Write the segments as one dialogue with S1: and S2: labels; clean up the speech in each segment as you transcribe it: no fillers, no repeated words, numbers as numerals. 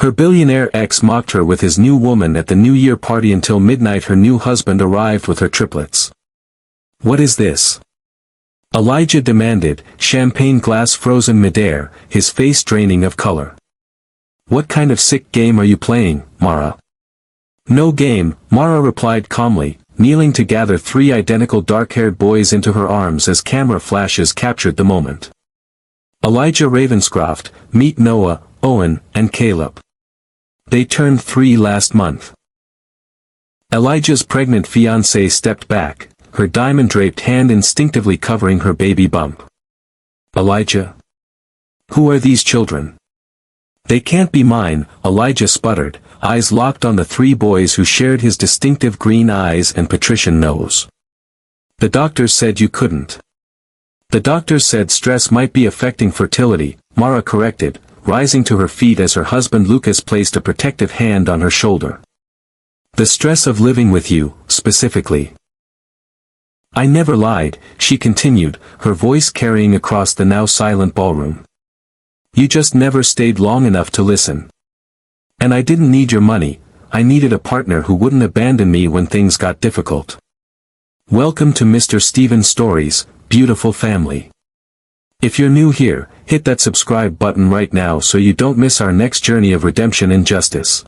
S1: Her billionaire ex mocked her with his new woman at the New Year party until midnight. Her new husband arrived with her triplets. "What is this?" Elijah demanded, champagne glass frozen midair, his face draining of color. "What kind of sick game are you playing, Mara?" "No game," Mara replied calmly, kneeling to gather three identical dark-haired boys into her arms as camera flashes captured the moment. Elijah Ravenscroft, meet Noah, Owen, and Caleb. They turned 3 last month. Elijah's pregnant fiancée stepped back, her diamond-draped hand instinctively covering her baby bump. "Elijah? Who are these children?" "They can't be mine," Elijah sputtered, eyes locked on the 3 boys who shared his distinctive green eyes and patrician nose. "The doctors said you couldn't." "The doctors said stress might be affecting fertility," Mara corrected, rising to her feet as her husband Lucas placed a protective hand on her shoulder. "The stress of living with you, specifically." "I never lied," she continued, her voice carrying across the now silent ballroom. "You just never stayed long enough to listen. And I didn't need your money, I needed a partner who wouldn't abandon me when things got difficult." Welcome to Mr. Stevens Stories, beautiful family. If you're new here, hit that subscribe button right now so you don't miss our next journey of redemption and justice.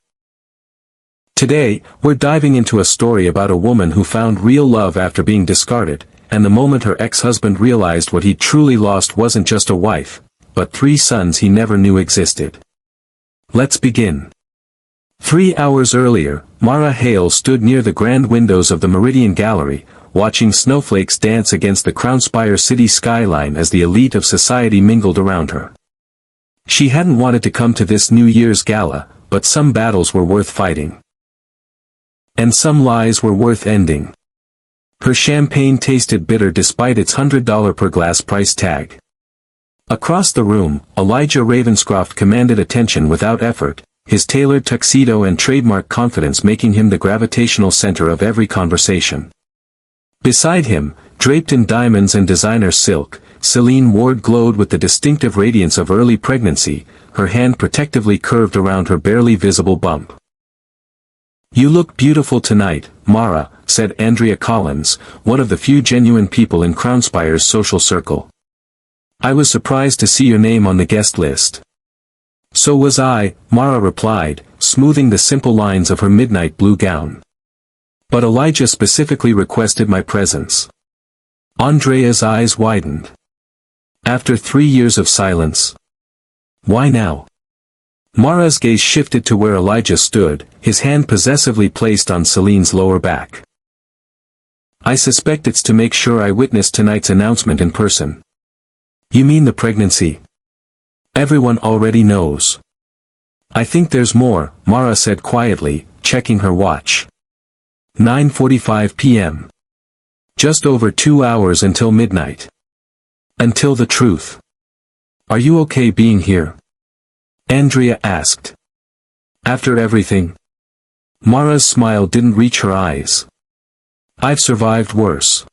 S1: Today, we're diving into a story about a woman who found real love after being discarded, and the moment her ex-husband realized what he truly lost wasn't just a wife, but 3 sons he never knew existed. Let's begin. 3 hours earlier, Mara Hale stood near the grand windows of the Meridian Gallery, watching snowflakes dance against the Crownspire city skyline as the elite of society mingled around her. She hadn't wanted to come to this New Year's gala, but some battles were worth fighting. And some lies were worth ending. Her champagne tasted bitter despite its $100 per glass price tag. Across the room, Elijah Ravenscroft commanded attention without effort, his tailored tuxedo and trademark confidence making him the gravitational center of every conversation. Beside him, draped in diamonds and designer silk, Celine Ward glowed with the distinctive radiance of early pregnancy, her hand protectively curved around her barely visible bump. "You look beautiful tonight, Mara," said Andrea Collins, one of the few genuine people in Crownspire's social circle. "I was surprised to see your name on the guest list." "So was I," Mara replied, smoothing the simple lines of her midnight blue gown. "But Elijah specifically requested my presence." Andrea's eyes widened. "After 3 years of silence? Why now?" Mara's gaze shifted to where Elijah stood, his hand possessively placed on Celine's lower back. "I suspect it's to make sure I witness tonight's announcement in person." "You mean the pregnancy?" "Everyone already knows." "I think there's more," Mara said quietly, checking her watch. 9:45 p.m. Just over 2 hours until midnight. Until the truth. "Are you okay being here?" Andrea asked. "After everything?" Mara's smile didn't reach her eyes. "I've survived worse."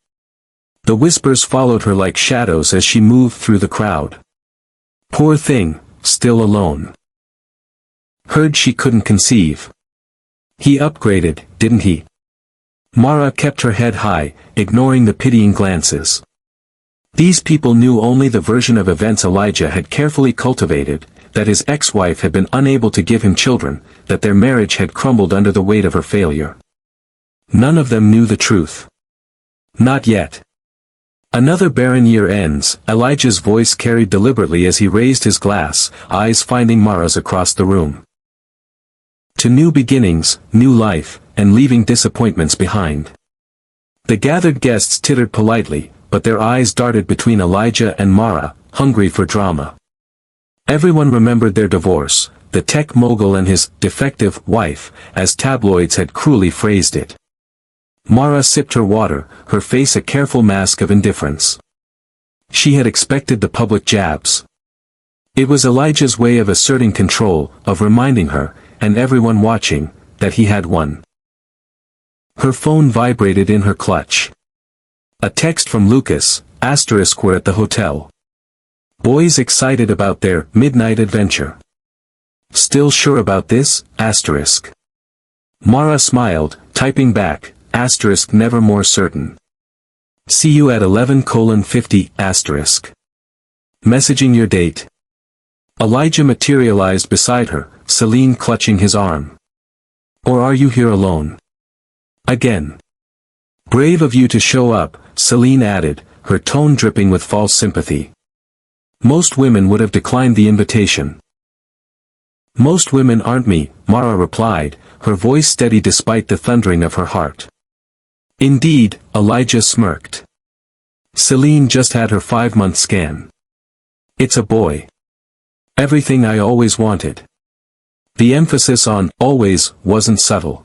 S1: The whispers followed her like shadows as she moved through the crowd. "Poor thing, still alone. Heard she couldn't conceive. He upgraded, didn't he?" Mara kept her head high, ignoring the pitying glances. These people knew only the version of events Elijah had carefully cultivated, that his ex-wife had been unable to give him children, that their marriage had crumbled under the weight of her failure. None of them knew the truth. Not yet. Another barren year ends, Elijah's voice carried deliberately as he raised his glass, eyes finding Mara's across the room. "To new beginnings, new life, and leaving disappointments behind." The gathered guests tittered politely, but their eyes darted between Elijah and Mara, hungry for drama. Everyone remembered their divorce, the tech mogul and his defective wife, as tabloids had cruelly phrased it. Mara sipped her water, her face a careful mask of indifference. She had expected the public jabs. It was Elijah's way of asserting control, of reminding her, and everyone watching, that he had won. Her phone vibrated in her clutch. A text from Lucas, *, were at the hotel. Boys excited about their midnight adventure. Still sure about this? Asterisk. Mara smiled, typing back, asterisk never more certain. See you at 11:50 asterisk. Messaging your date. Elijah materialized beside her, Celine clutching his arm. Or are you here alone? Again. Brave of you to show up, Celine added, her tone dripping with false sympathy. Most women would have declined the invitation. Most women aren't me, Mara replied, her voice steady despite the thundering of her heart. Indeed, Elijah smirked. Celine just had her 5-month scan. It's a boy. Everything I always wanted. The emphasis on always wasn't subtle.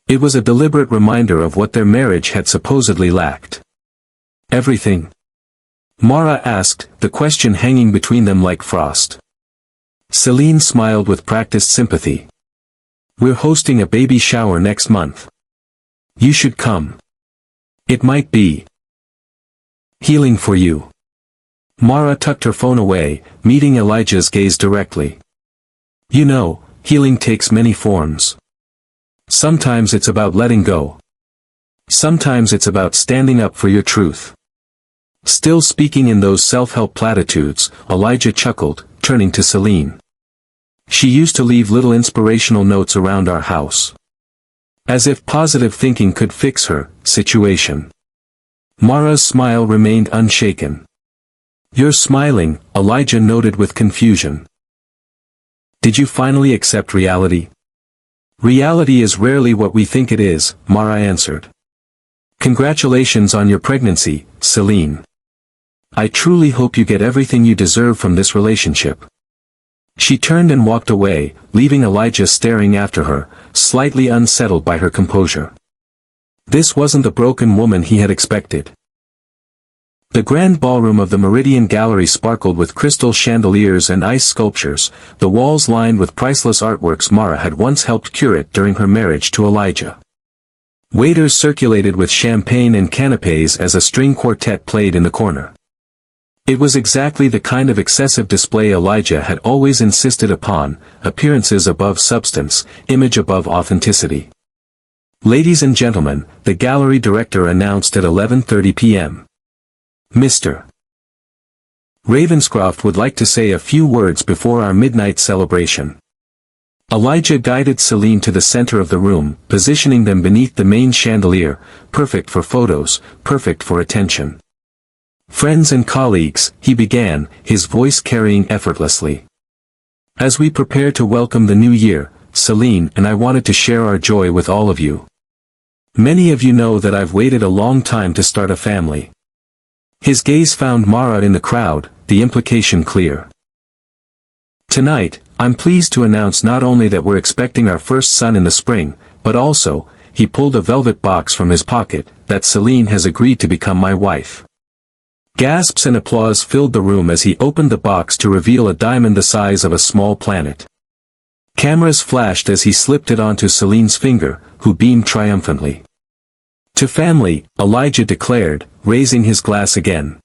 S1: It was a deliberate reminder of what their marriage had supposedly lacked. Everything? Mara asked, the question hanging between them like frost. Celine smiled with practiced sympathy. We're hosting a baby shower next month. You should come. It might be healing for you. Mara tucked her phone away, meeting Elijah's gaze directly. You know, healing takes many forms. Sometimes it's about letting go. Sometimes it's about standing up for your truth. Still speaking in those self-help platitudes, Elijah chuckled, turning to Celine. She used to leave little inspirational notes around our house. As if positive thinking could fix her situation. Mara's smile remained unshaken. You're smiling, Elijah noted with confusion. Did you finally accept reality? Reality is rarely what we think it is, Mara answered. Congratulations on your pregnancy, Celine. I truly hope you get everything you deserve from this relationship. She turned and walked away, leaving Elijah staring after her, slightly unsettled by her composure. This wasn't the broken woman he had expected. The grand ballroom of the Meridian Gallery sparkled with crystal chandeliers and ice sculptures, the walls lined with priceless artworks Mara had once helped curate during her marriage to Elijah. Waiters circulated with champagne and canapes as a string quartet played in the corner. It was exactly the kind of excessive display Elijah had always insisted upon, appearances above substance, image above authenticity. Ladies and gentlemen, the gallery director announced at 11:30 p.m. Mr. Ravenscroft would like to say a few words before our midnight celebration. Elijah guided Celine to the center of the room, positioning them beneath the main chandelier, perfect for photos, perfect for attention. Friends and colleagues, he began, his voice carrying effortlessly. As we prepare to welcome the new year, Celine and I wanted to share our joy with all of you. Many of you know that I've waited a long time to start a family. His gaze found Mara in the crowd, the implication clear. Tonight, I'm pleased to announce not only that we're expecting our first son in the spring, but also, he pulled a velvet box from his pocket, that Celine has agreed to become my wife. Gasps and applause filled the room as he opened the box to reveal a diamond the size of a small planet. Cameras flashed as he slipped it onto Celine's finger, who beamed triumphantly. To family, Elijah declared, raising his glass again.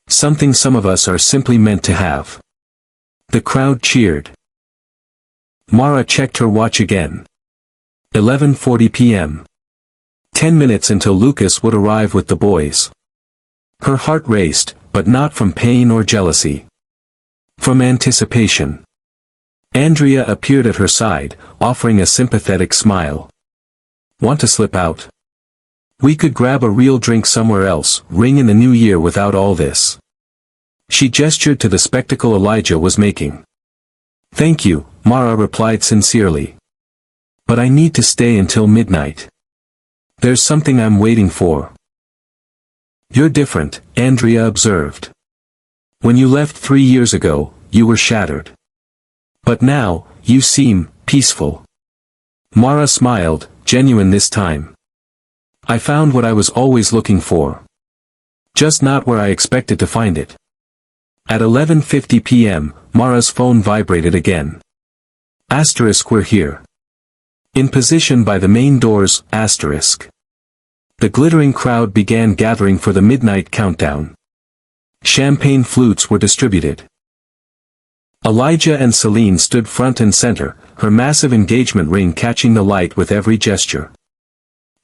S1: Something some of us are simply meant to have. The crowd cheered. Mara checked her watch again. 11:40 p.m. 10 minutes until Lucas would arrive with the boys. Her heart raced, but not from pain or jealousy. From anticipation. Andrea appeared at her side, offering a sympathetic smile. Want to slip out? We could grab a real drink somewhere else, ring in the new year without all this. She gestured to the spectacle Elijah was making. Thank you, Mara replied sincerely. But I need to stay until midnight. There's something I'm waiting for. You're different, Andrea observed. When you left 3 years ago, you were shattered. But now, you seem peaceful. Mara smiled, genuine this time. I found what I was always looking for. Just not where I expected to find it. At 11:50 p.m., Mara's phone vibrated again. Asterisk we're here. In position by the main doors, asterisk. The glittering crowd began gathering for the midnight countdown. Champagne flutes were distributed. Elijah and Celine stood front and center, her massive engagement ring catching the light with every gesture.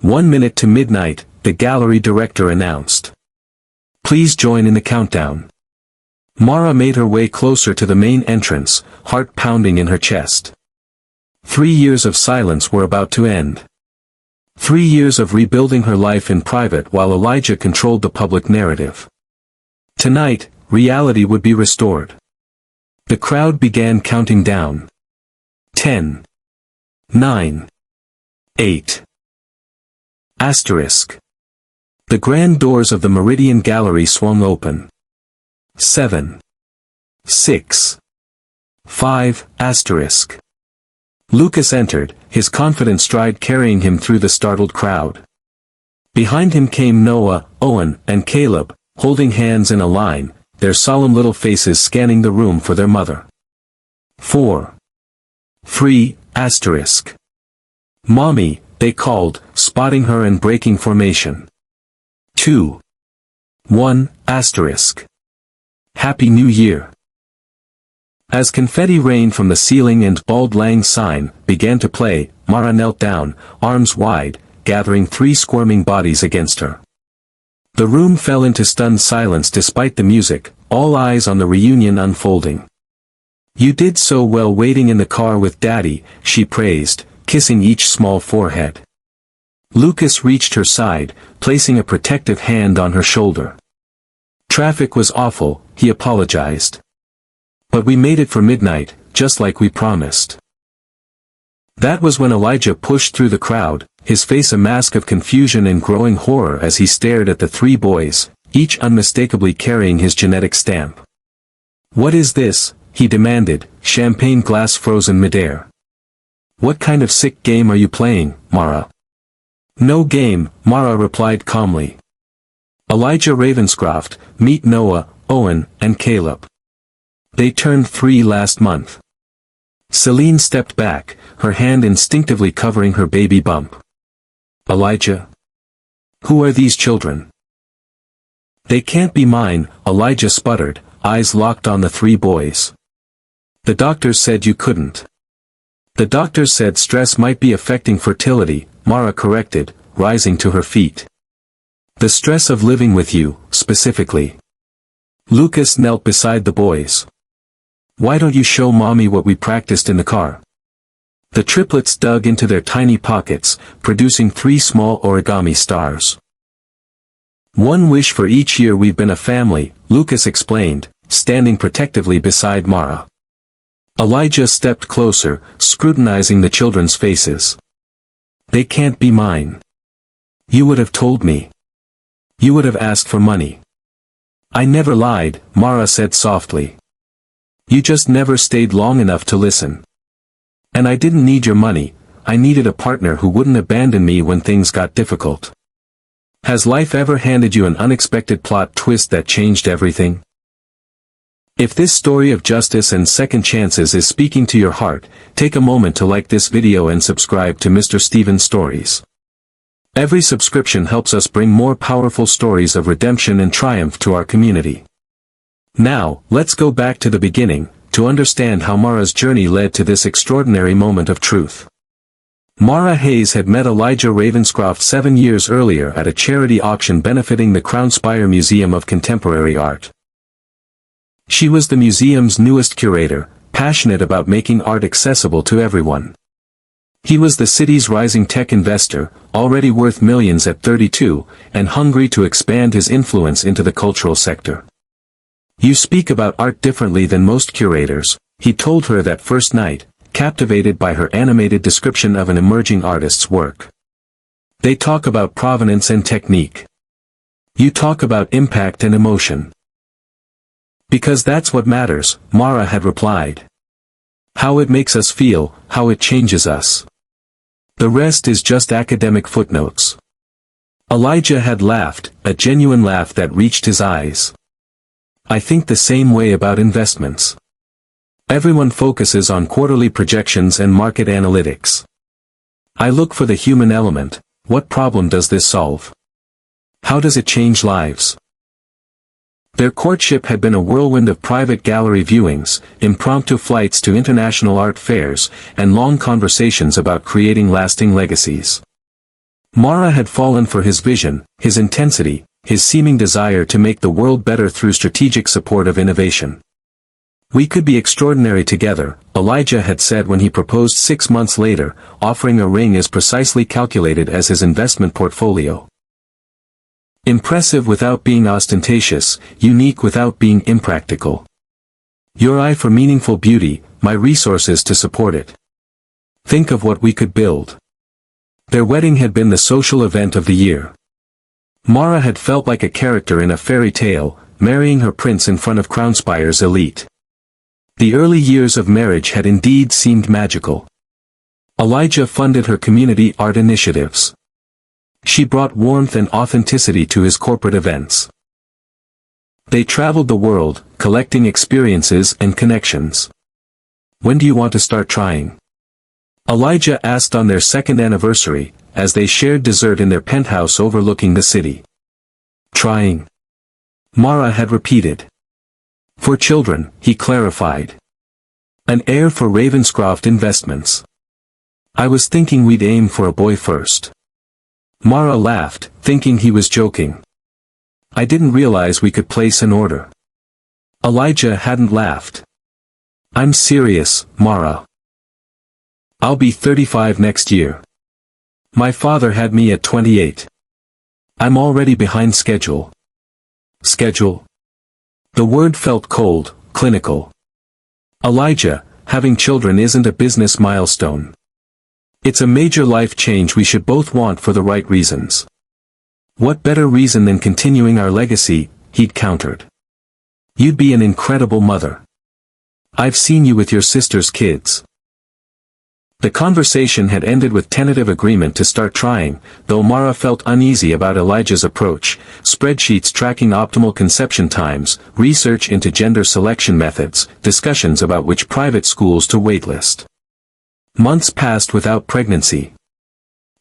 S1: 1 minute to midnight, the gallery director announced. Please join in the countdown. Mara made her way closer to the main entrance, heart pounding in her chest. 3 years of silence were about to end. 3 years of rebuilding her life in private while Elijah controlled the public narrative. Tonight, reality would be restored. The crowd began counting down. 10. 9. 8. Asterisk. The grand doors of the Meridian Gallery swung open. 7. 6. 5. Asterisk. Lucas entered, his confident stride carrying him through the startled crowd. Behind him came Noah, Owen, and Caleb, holding hands in a line, their solemn little faces scanning the room for their mother. 4. 3. Asterisk. Mommy, they called, spotting her and breaking formation. 2. 1. Asterisk. Happy New Year. As confetti rained from the ceiling and Bald Lang's sign began to play, Mara knelt down, arms wide, gathering 3 squirming bodies against her. The room fell into stunned silence despite the music, all eyes on the reunion unfolding. You did so well waiting in the car with Daddy, she praised, kissing each small forehead. Lucas reached her side, placing a protective hand on her shoulder. Traffic was awful, he apologized. But we made it for midnight, just like we promised. That was when Elijah pushed through the crowd, his face a mask of confusion and growing horror as he stared at the 3 boys, each unmistakably carrying his genetic stamp. What is this? He demanded, champagne glass frozen midair. What kind of sick game are you playing, Mara? No game, Mara replied calmly. Elijah Ravenscroft, meet Noah, Owen, and Caleb. They turned 3 last month. Celine stepped back, her hand instinctively covering her baby bump. Elijah? Who are these children? They can't be mine, Elijah sputtered, eyes locked on the 3 boys. The doctors said you couldn't. The doctors said stress might be affecting fertility, Mara corrected, rising to her feet. The stress of living with you, specifically. Lucas knelt beside the boys. Why don't you show Mommy what we practiced in the car? The triplets dug into their tiny pockets, producing 3 small origami stars. 1 wish for each year we've been a family, Lucas explained, standing protectively beside Mara. Elijah stepped closer, scrutinizing the children's faces. They can't be mine. You would have told me. You would have asked for money. I never lied, Mara said softly. You just never stayed long enough to listen. And I didn't need your money, I needed a partner who wouldn't abandon me when things got difficult. Has life ever handed you an unexpected plot twist that changed everything? If this story of justice and second chances is speaking to your heart, take a moment to like this video and subscribe to Mr. Steven's Stories. Every subscription helps us bring more powerful stories of redemption and triumph to our community. Now, let's go back to the beginning, to understand how Mara's journey led to this extraordinary moment of truth. Mara Hayes had met Elijah Ravenscroft 7 years earlier at a charity auction benefiting the Crownspire Museum of Contemporary Art. She was the museum's newest curator, passionate about making art accessible to everyone. He was the city's rising tech investor, already worth millions at 32, and hungry to expand his influence into the cultural sector. You speak about art differently than most curators, he told her that first night, captivated by her animated description of an emerging artist's work. They talk about provenance and technique. You talk about impact and emotion. Because that's what matters, Mara had replied. How it makes us feel, how it changes us. The rest is just academic footnotes. Elijah had laughed, a genuine laugh that reached his eyes. I think the same way about investments. Everyone focuses on quarterly projections and market analytics. I look for the human element. What problem does this solve? How does it change lives? Their courtship had been a whirlwind of private gallery viewings, impromptu flights to international art fairs, and long conversations about creating lasting legacies. Mara had fallen for his vision, his intensity, his seeming desire to make the world better through strategic support of innovation. "We could be extraordinary together," Elijah had said when he proposed 6 months later, offering a ring as precisely calculated as his investment portfolio. Impressive without being ostentatious, unique without being impractical. Your eye for meaningful beauty, my resources to support it. Think of what we could build. Their wedding had been the social event of the year. Mara had felt like a character in a fairy tale, marrying her prince in front of Crownspire's elite. The early years of marriage had indeed seemed magical. Elijah funded her community art initiatives. She brought warmth and authenticity to his corporate events. They traveled the world, collecting experiences and connections. "When do you want to start trying?" Elijah asked on their second anniversary, as they shared dessert in their penthouse overlooking the city. "Trying?" Mara had repeated. "For children," he clarified. "An heir for Ravenscroft Investments. I was thinking we'd aim for a boy first." Mara laughed, thinking he was joking. "I didn't realize we could place an order." Elijah hadn't laughed. "I'm serious, Mara. I'll be 35 next year. My father had me at 28. I'm already behind schedule." "Schedule?" The word felt cold, clinical. "Elijah, having children isn't a business milestone. It's a major life change we should both want for the right reasons." "What better reason than continuing our legacy?" he'd countered. "You'd be an incredible mother. I've seen you with your sister's kids." The conversation had ended with tentative agreement to start trying, though Mara felt uneasy about Elijah's approach: spreadsheets tracking optimal conception times, research into gender selection methods, discussions about which private schools to waitlist. Months passed without pregnancy.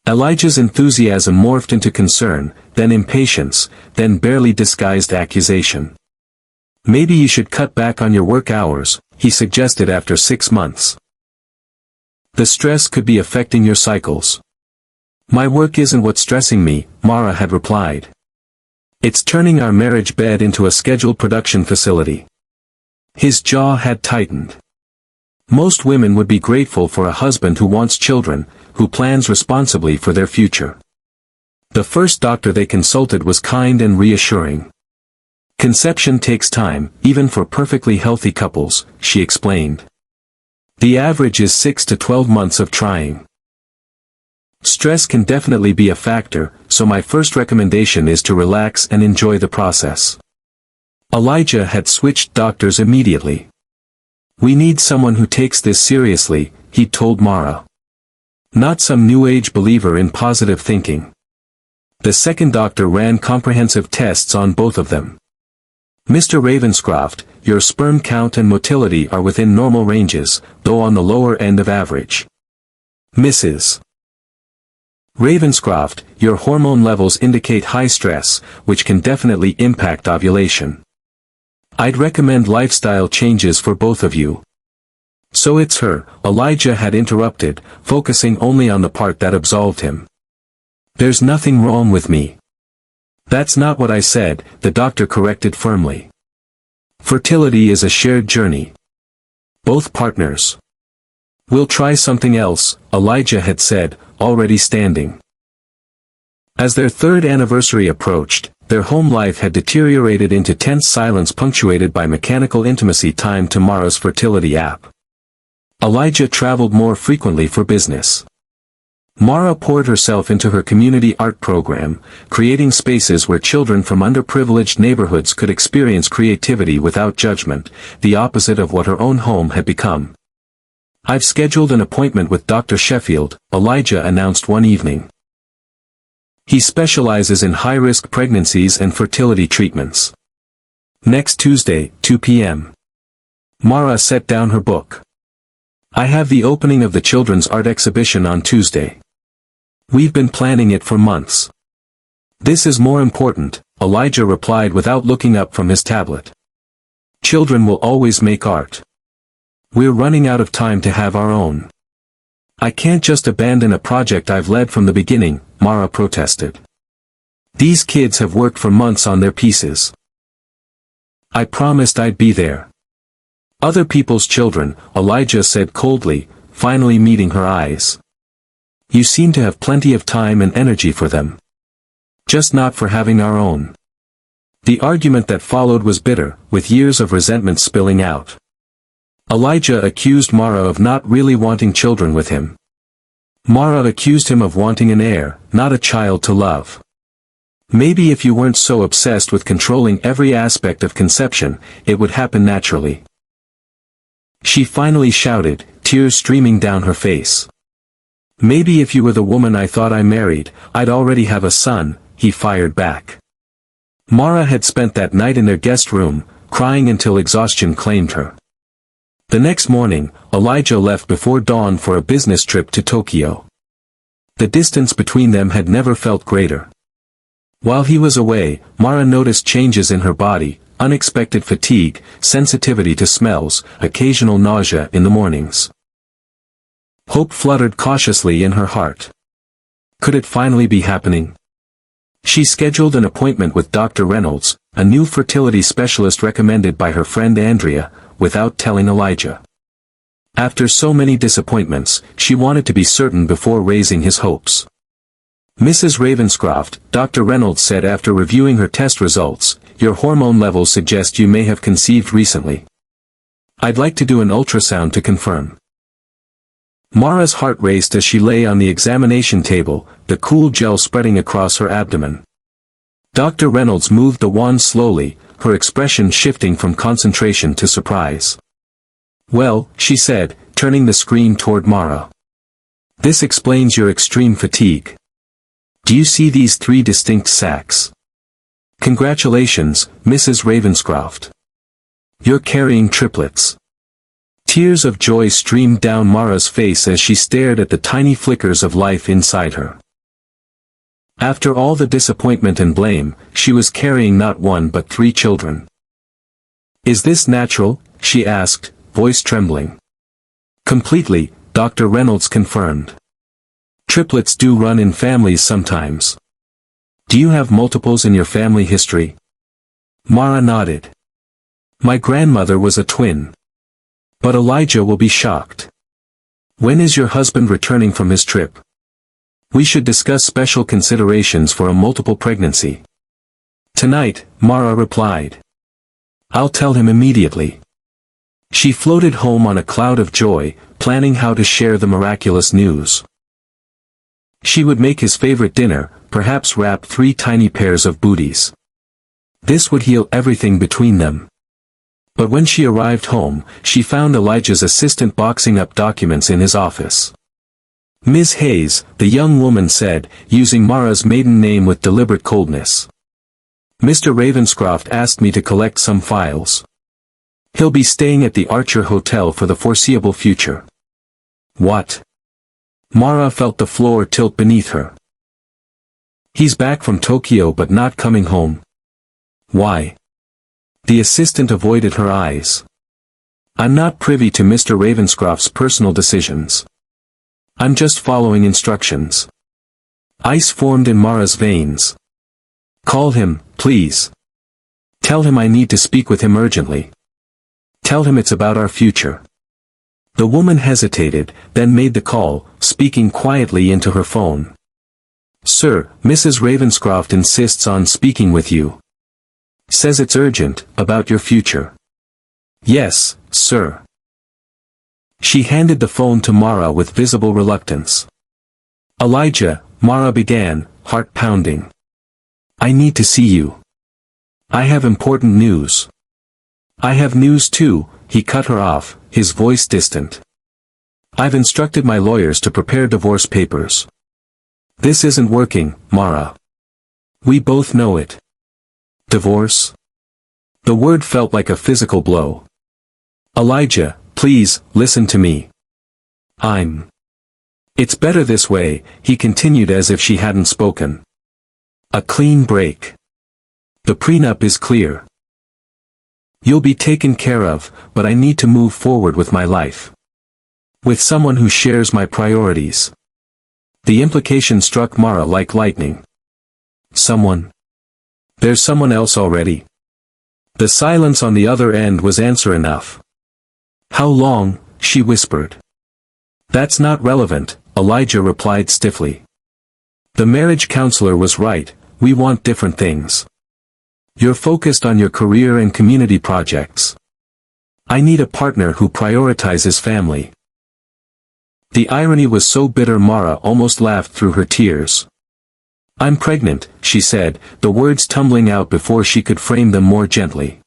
S1: Elijah's enthusiasm morphed into concern, then impatience, then barely disguised accusation. "Maybe you should cut back on your work hours," he suggested after 6 months. "The stress could be affecting your cycles." "My work isn't what's stressing me," Mara had replied. "It's turning our marriage bed into a scheduled production facility." His jaw had tightened. Most women would be grateful for a husband who wants children, who plans responsibly for their future. The first doctor they consulted was kind and reassuring. "Conception takes time, even for perfectly healthy couples," she explained. "The average is 6 to 12 months of trying. Stress can definitely be a factor, so my first recommendation is to relax and enjoy the process." Elijah had switched doctors immediately. "We need someone who takes this seriously," he'd told Mara. "Not some New Age believer in positive thinking." The second doctor ran comprehensive tests on both of them. "Mr. Ravenscroft, your sperm count and motility are within normal ranges, though on the lower end of average. Mrs. Ravenscroft, your hormone levels indicate high stress, which can definitely impact ovulation. I'd recommend lifestyle changes for both of you." "So it's her," Elijah had interrupted, focusing only on the part that absolved him. "There's nothing wrong with me." "That's not what I said," the doctor corrected firmly. "Fertility is a shared journey. Both partners." "We'll try something else," Elijah had said, already standing. As their third anniversary approached, their home life had deteriorated into tense silence punctuated by mechanical intimacy timed to Mara's fertility app. Elijah traveled more frequently for business. Mara poured herself into her community art program, creating spaces where children from underprivileged neighborhoods could experience creativity without judgment, the opposite of what her own home had become. "I've scheduled an appointment with Dr. Sheffield," Elijah announced one evening. "He specializes in high-risk pregnancies and fertility treatments. Next Tuesday, 2 p.m. Mara set down her book. "I have the opening of the children's art exhibition on Tuesday. We've been planning it for months. This is more important, Elijah replied without looking up from his tablet. Children will always make art. We're running out of time to have our own. I can't just abandon a project I've led from the beginning, Mara protested. These kids have worked for months on their pieces. I promised I'd be there. Other people's children, Elijah said coldly, finally meeting her eyes. You seem to have plenty of time and energy for them. Just not for having our own. The argument that followed was bitter, with years of resentment spilling out. Elijah accused Mara of not really wanting children with him. Mara accused him of wanting an heir, not a child to love. Maybe if you weren't so obsessed with controlling every aspect of conception, it would happen naturally. She finally shouted, tears streaming down her face. Maybe if you were the woman I thought I married, I'd already have a son, he fired back. Mara had spent that night in their guest room, crying until exhaustion claimed her. The next morning, Elijah left before dawn for a business trip to Tokyo. The distance between them had never felt greater. While he was away, Mara noticed changes in her body, unexpected fatigue, sensitivity to smells, occasional nausea in the mornings. Hope fluttered cautiously in her heart. Could it finally be happening? She scheduled an appointment with Dr. Reynolds, a new fertility specialist recommended by her friend Andrea, without telling Elijah. After so many disappointments, she wanted to be certain before raising his hopes. Mrs. Ravenscroft, Dr. Reynolds said after reviewing her test results, your hormone levels suggest you may have conceived recently. I'd like to do an ultrasound to confirm. Mara's heart raced as she lay on the examination table, the cool gel spreading across her abdomen. Dr. Reynolds moved the wand slowly, her expression shifting from concentration to surprise. Well, she said, turning the screen toward Mara. This explains your extreme fatigue. Do you see these 3 distinct sacs? Congratulations, Mrs. Ravenscroft. You're carrying triplets. Tears of joy streamed down Mara's face as she stared at the tiny flickers of life inside her. After all the disappointment and blame, she was carrying not 1 but 3 children. Is this natural? She asked, voice trembling. Completely, Dr. Reynolds confirmed. Triplets do run in families sometimes. Do you have multiples in your family history? Mara nodded. My grandmother was a twin. But Elijah will be shocked. When is your husband returning from his trip? We should discuss special considerations for a multiple pregnancy. Tonight, Mara replied. I'll tell him immediately. She floated home on a cloud of joy, planning how to share the miraculous news. She would make his favorite dinner, perhaps wrap 3 tiny pairs of booties. This would heal everything between them. But when she arrived home, she found Elijah's assistant boxing up documents in his office. Ms. Hayes, the young woman said, using Mara's maiden name with deliberate coldness. Mr. Ravenscroft asked me to collect some files. He'll be staying at the Archer Hotel for the foreseeable future. What? Mara felt the floor tilt beneath her. He's back from Tokyo but not coming home. Why? The assistant avoided her eyes. I'm not privy to Mr. Ravenscroft's personal decisions. I'm just following instructions. Ice formed in Mara's veins. Call him, please. Tell him I need to speak with him urgently. Tell him it's about our future. The woman hesitated, then made the call, speaking quietly into her phone. Sir, Mrs. Ravenscroft insists on speaking with you. Says it's urgent, about your future. Yes, sir. She handed the phone to Mara with visible reluctance. Elijah, Mara began, heart pounding. I need to see you. I have important news. I have news too, he cut her off, his voice distant. I've instructed my lawyers to prepare divorce papers. This isn't working, Mara. We both know it. Divorce? The word felt like a physical blow. Elijah, please, listen to me. It's better this way, he continued as if she hadn't spoken. A clean break. The prenup is clear. You'll be taken care of, but I need to move forward with my life. With someone who shares my priorities. The implication struck Mara like lightning. Someone? There's someone else already? The silence on the other end was answer enough. How long? She whispered. That's not relevant, Elijah replied stiffly. The marriage counselor was right, we want different things. You're focused on your career and community projects. I need a partner who prioritizes family. The irony was so bitter Mara almost laughed through her tears. I'm pregnant, she said, the words tumbling out before she could frame them more gently.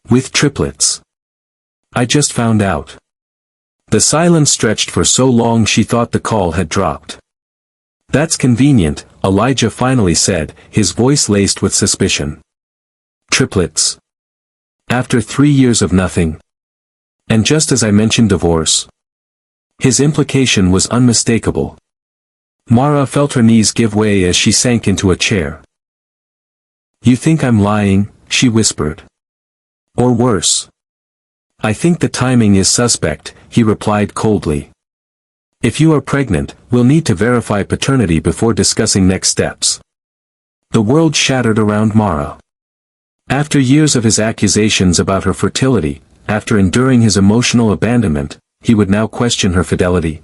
S1: With triplets. I just found out. The silence stretched for so long she thought the call had dropped. That's convenient, Elijah finally said, his voice laced with suspicion. Triplets. After 3 years of nothing. And just as I mentioned divorce. His implication was unmistakable. Mara felt her knees give way as she sank into a chair. You think I'm lying, she whispered. Or worse. I think the timing is suspect, he replied coldly. If you are pregnant, we'll need to verify paternity before discussing next steps. The world shattered around Mara. After years of his accusations about her fertility, after enduring his emotional abandonment, he would now question her fidelity.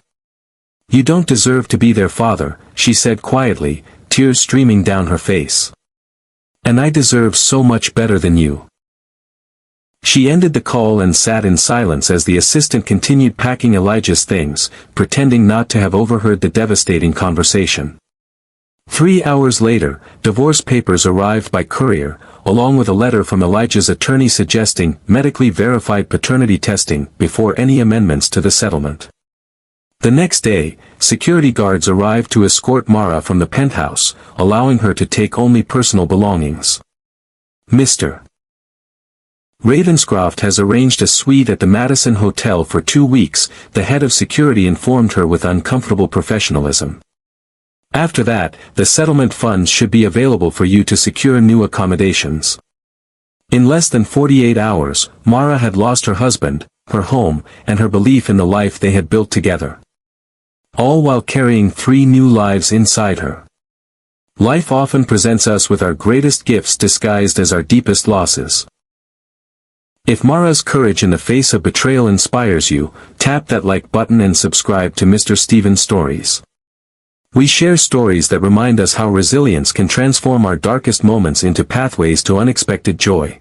S1: You don't deserve to be their father, she said quietly, tears streaming down her face. And I deserve so much better than you. She ended the call and sat in silence as the assistant continued packing Elijah's things, pretending not to have overheard the devastating conversation. 3 hours later, divorce papers arrived by courier, along with a letter from Elijah's attorney suggesting medically verified paternity testing before any amendments to the settlement. The next day, security guards arrived to escort Mara from the penthouse, allowing her to take only personal belongings. Mr. Ravenscroft has arranged a suite at the Madison Hotel for 2 weeks, the head of security informed her with uncomfortable professionalism. After that, the settlement funds should be available for you to secure new accommodations. In less than 48 hours, Mara had lost her husband, her home, and her belief in the life they had built together. All while carrying 3 new lives inside her. Life often presents us with our greatest gifts disguised as our deepest losses. If Mara's courage in the face of betrayal inspires you, tap that like button and subscribe to Mr. Stephen Stories. We share stories that remind us how resilience can transform our darkest moments into pathways to unexpected joy.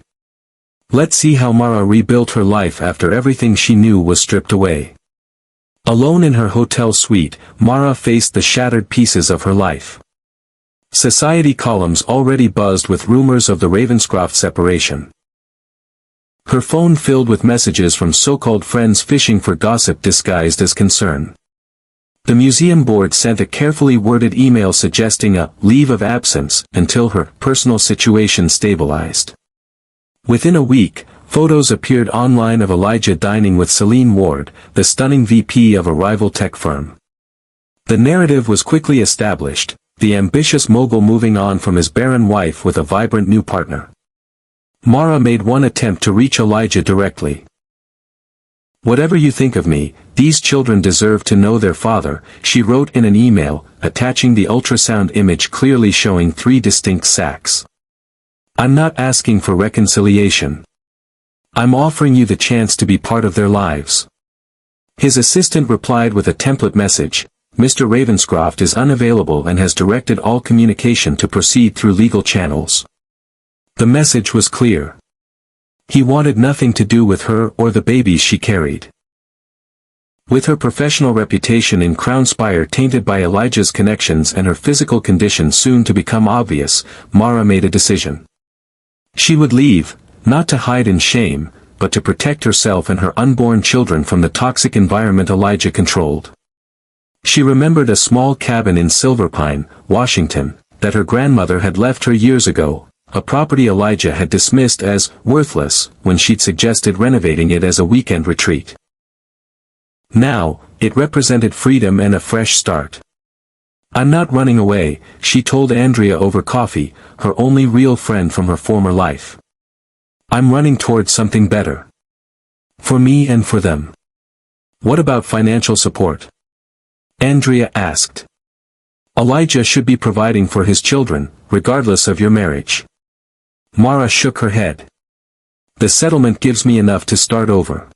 S1: Let's see how Mara rebuilt her life after everything she knew was stripped away. Alone in her hotel suite, Mara faced the shattered pieces of her life. Society columns already buzzed with rumors of the Ravenscroft separation. Her phone filled with messages from so-called friends fishing for gossip disguised as concern. The museum board sent a carefully worded email suggesting a leave of absence until her personal situation stabilized. Within a week, photos appeared online of Elijah dining with Celine Ward, the stunning VP of a rival tech firm. The narrative was quickly established, the ambitious mogul moving on from his barren wife with a vibrant new partner. Mara made one attempt to reach Elijah directly. Whatever you think of me, these children deserve to know their father, she wrote in an email, attaching the ultrasound image clearly showing 3 distinct sacs. I'm not asking for reconciliation. I'm offering you the chance to be part of their lives. His assistant replied with a template message, Mr. Ravenscroft is unavailable and has directed all communication to proceed through legal channels. The message was clear. He wanted nothing to do with her or the babies she carried. With her professional reputation in Crownspire tainted by Elijah's connections and her physical condition soon to become obvious, Mara made a decision. She would leave, not to hide in shame, but to protect herself and her unborn children from the toxic environment Elijah controlled. She remembered a small cabin in Silverpine, Washington, that her grandmother had left her years ago, a property Elijah had dismissed as worthless when she'd suggested renovating it as a weekend retreat. Now, it represented freedom and a fresh start. I'm not running away, she told Andrea over coffee, her only real friend from her former life. I'm running towards something better. For me and for them. What about financial support? Andrea asked. Elijah should be providing for his children, regardless of your marriage. Mara shook her head. The settlement gives me enough to start over.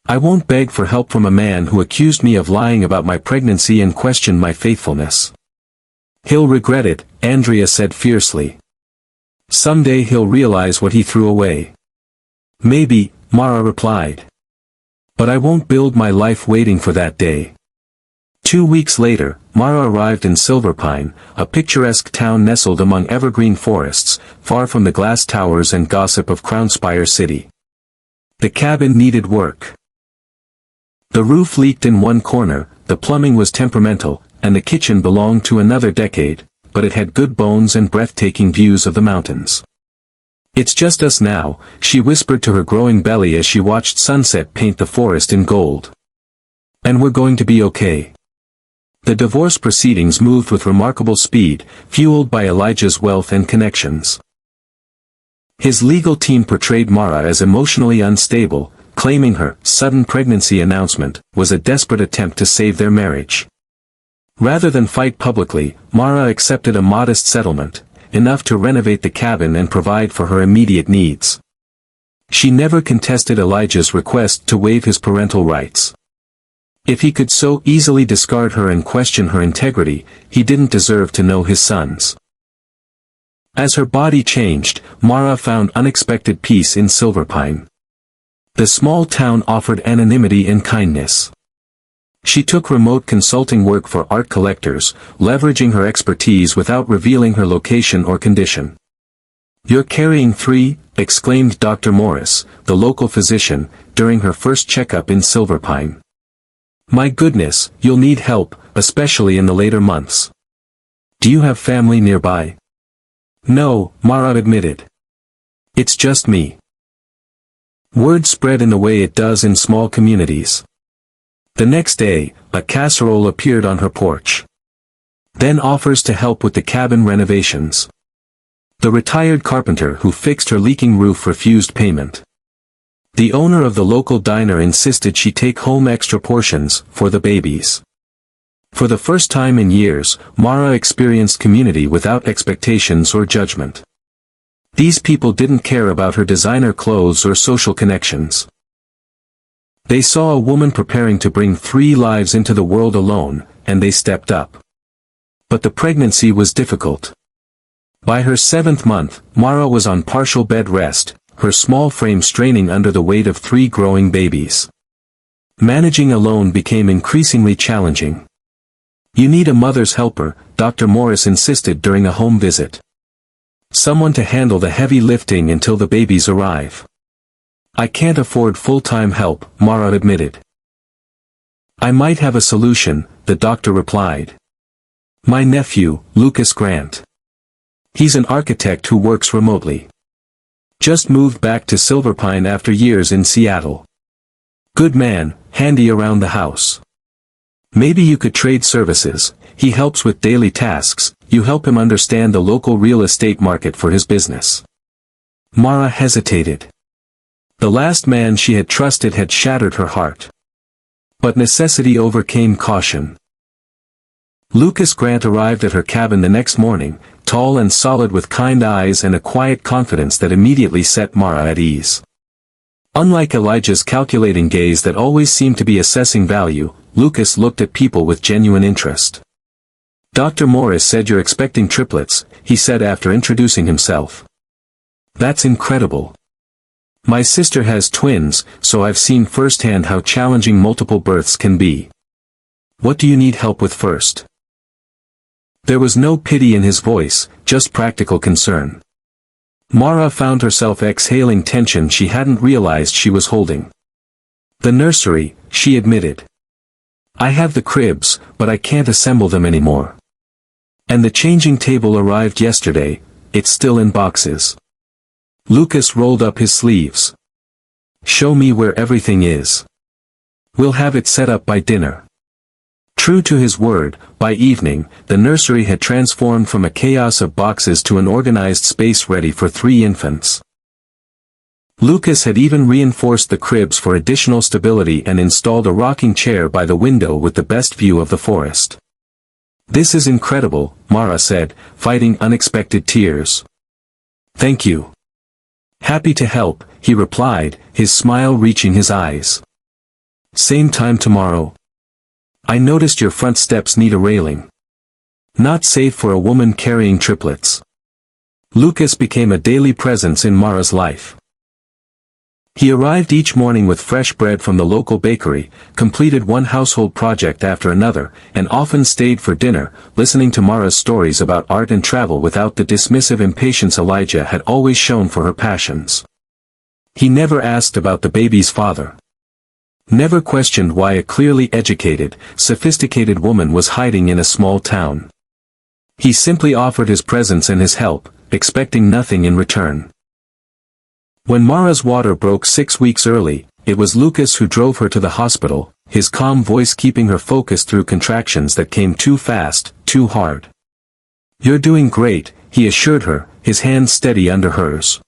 S1: I won't beg for help from a man who accused me of lying about my pregnancy and questioned my faithfulness. He'll regret it, Andrea said fiercely. Someday he'll realize what he threw away. Maybe, Mara replied. But I won't build my life waiting for that day. 2 weeks later, Mara arrived in Silverpine, a picturesque town nestled among evergreen forests, far from the glass towers and gossip of Crownspire City. The cabin needed work. The roof leaked in one corner, the plumbing was temperamental, and the kitchen belonged to another decade, but it had good bones and breathtaking views of the mountains. It's just us now, she whispered to her growing belly as she watched sunset paint the forest in gold. And we're going to be okay. The divorce proceedings moved with remarkable speed, fueled by Elijah's wealth and connections. His legal team portrayed Mara as emotionally unstable, claiming her sudden pregnancy announcement was a desperate attempt to save their marriage. Rather than fight publicly, Mara accepted a modest settlement, enough to renovate the cabin and provide for her immediate needs. She never contested Elijah's request to waive his parental rights. If he could so easily discard her and question her integrity, he didn't deserve to know his sons. As her body changed, Mara found unexpected peace in Silverpine. The small town offered anonymity and kindness. She took remote consulting work for art collectors, leveraging her expertise without revealing her location or condition. "You're carrying 3," exclaimed Dr. Morris, the local physician, during her first checkup in Silverpine. "My goodness, you'll need help, especially in the later months. Do you have family nearby?" "No," Mara admitted. "It's just me." Word spread in the way it does in small communities. The next day, a casserole appeared on her porch. Then offers to help with the cabin renovations. The retired carpenter who fixed her leaking roof refused payment. The owner of the local diner insisted she take home extra portions for the babies. For the first time in years, Mara experienced community without expectations or judgment. These people didn't care about her designer clothes or social connections. They saw a woman preparing to bring 3 lives into the world alone, and they stepped up. But the pregnancy was difficult. By her 7th month, Mara was on partial bed rest, her small frame straining under the weight of 3 growing babies. Managing alone became increasingly challenging. "You need a mother's helper," Dr. Morris insisted during a home visit. "Someone to handle the heavy lifting until the babies arrive." "I can't afford full-time help," Mara admitted. "I might have a solution," the doctor replied. "My nephew, Lucas Grant. He's an architect who works remotely. Just moved back to Silverpine after years in Seattle. Good man, handy around the house. Maybe you could trade services. He helps with daily tasks, you help him understand the local real estate market for his business." Mara hesitated. The last man she had trusted had shattered her heart. But necessity overcame caution. Lucas Grant arrived at her cabin the next morning, tall and solid with kind eyes and a quiet confidence that immediately set Mara at ease. Unlike Elijah's calculating gaze that always seemed to be assessing value, Lucas looked at people with genuine interest. "Dr. Morris said you're expecting triplets," he said after introducing himself. "That's incredible. My sister has twins, so I've seen firsthand how challenging multiple births can be. What do you need help with first?" There was no pity in his voice, just practical concern. Mara found herself exhaling tension she hadn't realized she was holding. "The nursery," she admitted. "I have the cribs, but I can't assemble them anymore. And the changing table arrived yesterday, it's still in boxes." Lucas rolled up his sleeves. "Show me where everything is. We'll have it set up by dinner." True to his word, by evening, the nursery had transformed from a chaos of boxes to an organized space ready for 3 infants. Lucas had even reinforced the cribs for additional stability and installed a rocking chair by the window with the best view of the forest. "This is incredible," Mara said, fighting unexpected tears. "Thank you." "Happy to help," he replied, his smile reaching his eyes. "Same time tomorrow. I noticed your front steps need a railing. Not safe for a woman carrying triplets." Lucas became a daily presence in Mara's life. He arrived each morning with fresh bread from the local bakery, completed one household project after another, and often stayed for dinner, listening to Mara's stories about art and travel without the dismissive impatience Elijah had always shown for her passions. He never asked about the baby's father. Never questioned why a clearly educated, sophisticated woman was hiding in a small town. He simply offered his presence and his help, expecting nothing in return. When Mara's water broke 6 weeks early, it was Lucas who drove her to the hospital, his calm voice keeping her focused through contractions that came too fast, too hard. "You're doing great," he assured her, his hand steady under hers.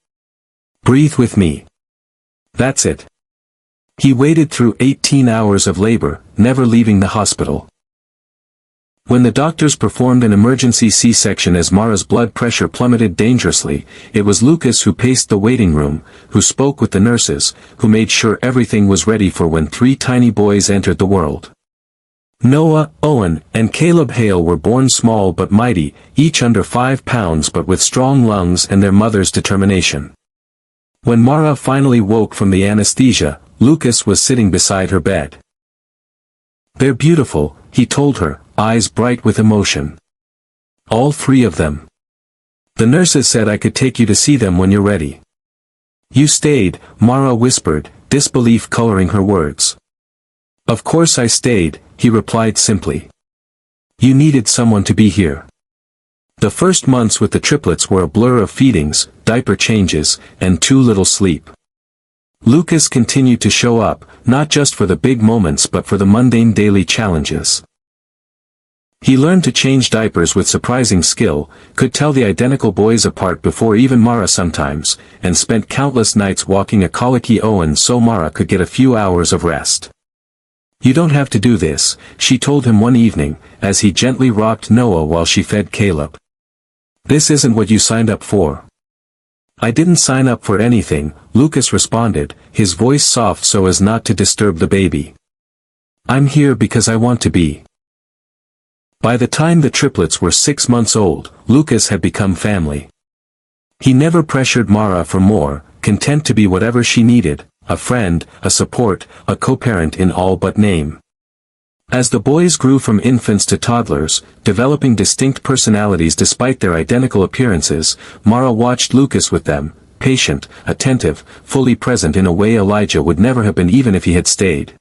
S1: "Breathe with me. That's it." He waited through 18 hours of labor, never leaving the hospital. When the doctors performed an emergency C-section as Mara's blood pressure plummeted dangerously, it was Lucas who paced the waiting room, who spoke with the nurses, who made sure everything was ready for when 3 tiny boys entered the world. Noah, Owen, and Caleb Hale were born small but mighty, each under 5 pounds but with strong lungs and their mother's determination. When Mara finally woke from the anesthesia, Lucas was sitting beside her bed. "They're beautiful," he told her, eyes bright with emotion. "All 3 of them. The nurses said I could take you to see them when you're ready." "You stayed," Mara whispered, disbelief coloring her words. "Of course I stayed," he replied simply. "You needed someone to be here." The first months with the triplets were a blur of feedings, diaper changes, and too little sleep. Lucas continued to show up, not just for the big moments but for the mundane daily challenges. He learned to change diapers with surprising skill, could tell the identical boys apart before even Mara sometimes, and spent countless nights walking a colicky Owen so Mara could get a few hours of rest. "You don't have to do this," she told him one evening, as he gently rocked Noah while she fed Caleb. "This isn't what you signed up for." "I didn't sign up for anything," Lucas responded, his voice soft so as not to disturb the baby. "I'm here because I want to be." By the time the triplets were 6 months old, Lucas had become family. He never pressured Mara for more, content to be whatever she needed, a friend, a support, a co-parent in all but name. As the boys grew from infants to toddlers, developing distinct personalities despite their identical appearances, Mara watched Lucas with them, patient, attentive, fully present in a way Elijah would never have been even if he had stayed.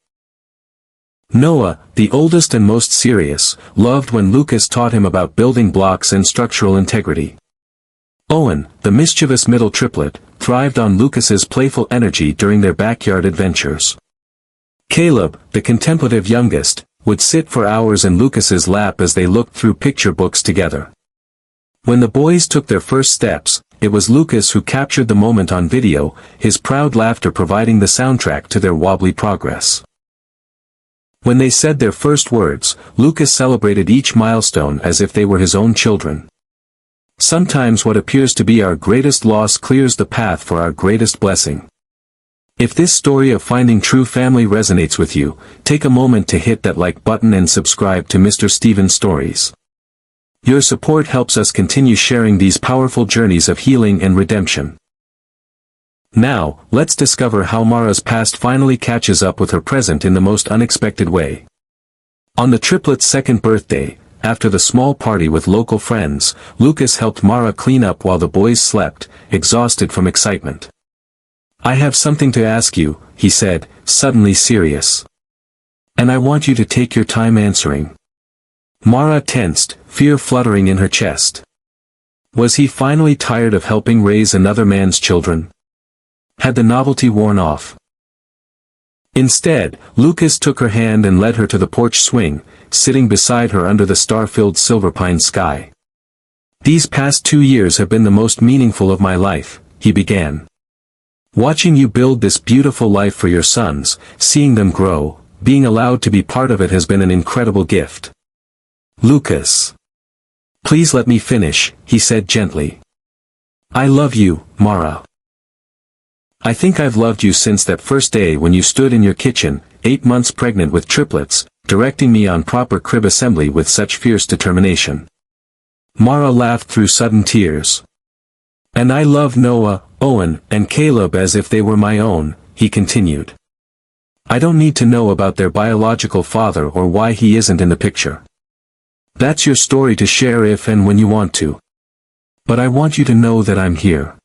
S1: Noah, the oldest and most serious, loved when Lucas taught him about building blocks and structural integrity. Owen, the mischievous middle triplet, thrived on Lucas's playful energy during their backyard adventures. Caleb, the contemplative youngest, would sit for hours in Lucas's lap as they looked through picture books together. When the boys took their first steps, it was Lucas who captured the moment on video, his proud laughter providing the soundtrack to their wobbly progress. When they said their first words, Lucas celebrated each milestone as if they were his own children. Sometimes what appears to be our greatest loss clears the path for our greatest blessing. If this story of finding true family resonates with you, take a moment to hit that like button and subscribe to Mr. Stephen's Stories. Your support helps us continue sharing these powerful journeys of healing and redemption. Now, let's discover how Mara's past finally catches up with her present in the most unexpected way. On the triplets' second birthday, after the small party with local friends, Lucas helped Mara clean up while the boys slept, exhausted from excitement. "I have something to ask you," he said, suddenly serious. "And I want you to take your time answering." Mara tensed, fear fluttering in her chest. Was he finally tired of helping raise another man's children? Had the novelty worn off? Instead, Lucas took her hand and led her to the porch swing, sitting beside her under the star-filled silver-pine sky. "These past 2 years have been the most meaningful of my life," he began. "Watching you build this beautiful life for your sons, seeing them grow, being allowed to be part of it has been an incredible gift." "Lucas. Please let me finish," he said gently. "I love you, Mara. I think I've loved you since that first day when you stood in your kitchen, 8 months pregnant with triplets, directing me on proper crib assembly with such fierce determination." Mara laughed through sudden tears. "And I love Noah, Owen, and Caleb as if they were my own," he continued. "I don't need to know about their biological father or why he isn't in the picture. That's your story to share if and when you want to. But I want you to know that I'm here.